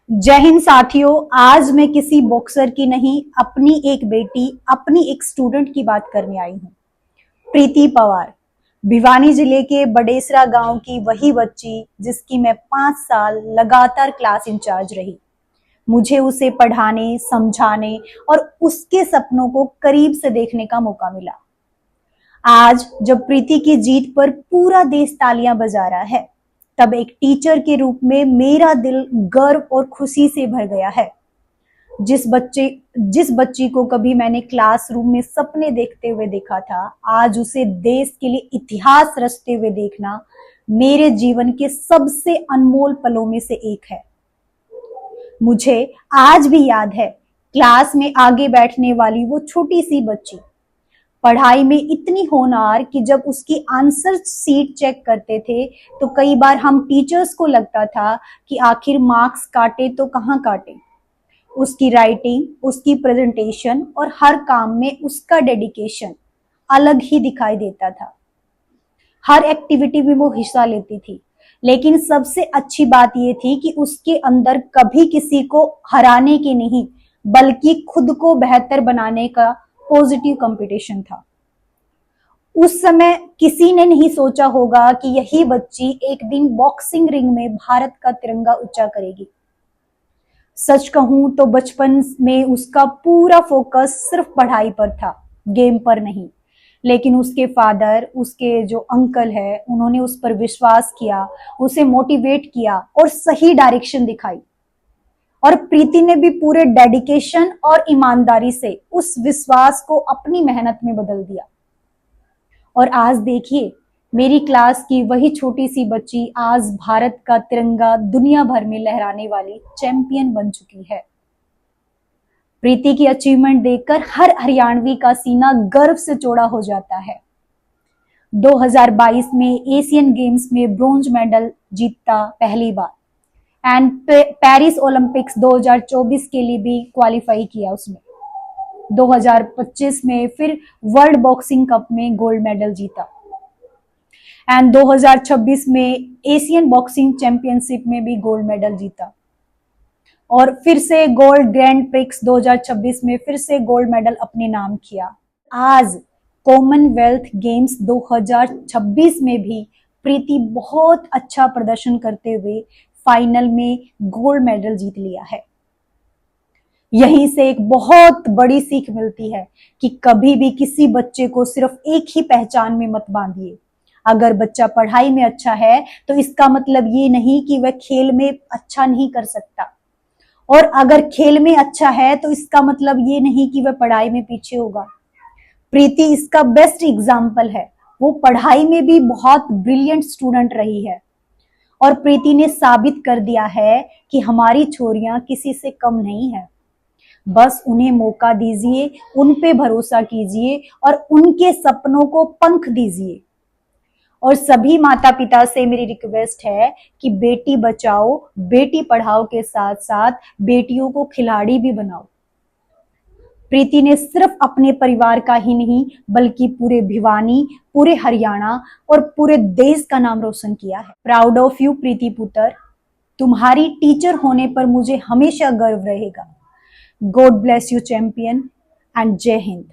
जय हिंद साथियों। आज मैं किसी बॉक्सर की नहीं, अपनी एक बेटी, अपनी एक स्टूडेंट की बात करने आई हूँ। प्रीति पवार, भिवानी जिले के बडेसरा गांव की वही बच्ची जिसकी मैं 5 साल लगातार क्लास इंचार्ज रही। मुझे उसे पढ़ाने, समझाने और उसके सपनों को करीब से देखने का मौका मिला। आज जब प्रीति की जीत पर पूरा देश तालियां बजा रहा है, तब एक टीचर के रूप में मेरा दिल गर्व और खुशी से भर गया है। जिस बच्ची को कभी मैंने क्लासरूम में सपने देखते हुए देखा था, आज उसे देश के लिए इतिहास रचते हुए देखना मेरे जीवन के सबसे अनमोल पलों में से एक है। मुझे आज भी याद है, क्लास में आगे बैठने वाली वो छोटी सी बच्ची, पढ़ाई में इतनी होनहार कि जब उसकी आंसर सीट चेक करते थे तो कई बार हम टीचर्स को लगता था कि आखिर मार्क्स काटे तो कहाँ काटे। उसकी राइटिंग, उसकी प्रेजेंटेशन और हर काम में उसका डेडिकेशन अलग ही दिखाई देता था। हर एक्टिविटी में वो हिस्सा लेती थी, लेकिन सबसे अच्छी बात ये थी कि उसके अंदर कभी किसी को हराने की नहीं, बल्कि खुद को बेहतर बनाने का पॉजिटिव कंपटीशन था। उस समय किसी ने नहीं सोचा होगा कि यही बच्ची एक दिन बॉक्सिंग रिंग में भारत का तिरंगा ऊंचा करेगी। सच कहूं तो बचपन में उसका पूरा फोकस सिर्फ पढ़ाई पर था, गेम पर नहीं। लेकिन उसके फादर, उसके जो अंकल है, उन्होंने उस पर विश्वास किया, उसे मोटिवेट किया और सही डायरेक्शन दिखाई। और प्रीति ने भी पूरे डेडिकेशन और ईमानदारी से उस विश्वास को अपनी मेहनत में बदल दिया। और आज देखिए, मेरी क्लास की वही छोटी सी बच्ची आज भारत का तिरंगा दुनिया भर में लहराने वाली चैंपियन बन चुकी है। प्रीति की अचीवमेंट देखकर हर हरियाणवी का सीना गर्व से चौड़ा हो जाता है। 2022 में एशियन गेम्स में ब्रॉन्ज मेडल जीता पहली बार, एंड पेरिस ओलंपिक्स 2024 के लिए भी क्वालिफाई किया उसने। 2025 में फिर वर्ल्ड बॉक्सिंग कप में गोल्ड मेडल जीता, एंड 2026 में एशियन बॉक्सिंग चैंपियनशिप में भी गोल्ड मेडल जीता, और फिर से गोल्ड ग्रैंड प्रिक्स 2026 में फिर से गोल्ड मेडल अपने नाम किया। आज कॉमनवेल्थ गेम्स 2026 में भी प्रीति बहुत अच्छा प्रदर्शन करते हुए फाइनल में गोल्ड मेडल जीत लिया है। यहीं से एक बहुत बड़ी सीख मिलती है कि कभी भी किसी बच्चे को सिर्फ एक ही पहचान में मत बांधिए। अगर बच्चा पढ़ाई में अच्छा है तो इसका मतलब ये नहीं कि वह खेल में अच्छा नहीं कर सकता, और अगर खेल में अच्छा है तो इसका मतलब ये नहीं कि वह पढ़ाई में पीछे होगा। प्रीति इसका बेस्ट एग्जाम्पल है। वो पढ़ाई में भी बहुत ब्रिलियंट स्टूडेंट रही है, और प्रीति ने साबित कर दिया है कि हमारी छोरियां किसी से कम नहीं है। बस उन्हें मौका दीजिए, उन पे भरोसा कीजिए और उनके सपनों को पंख दीजिए। और सभी माता पिता से मेरी रिक्वेस्ट है कि बेटी बचाओ, बेटी पढ़ाओ के साथ साथ बेटियों को खिलाड़ी भी बनाओ। प्रीति ने सिर्फ अपने परिवार का ही नहीं, बल्कि पूरे भिवानी, पूरे हरियाणा और पूरे देश का नाम रोशन किया है। प्राउड ऑफ यू प्रीति पुत्र। तुम्हारी टीचर होने पर मुझे हमेशा गर्व रहेगा। God bless you champion, and जय हिंद।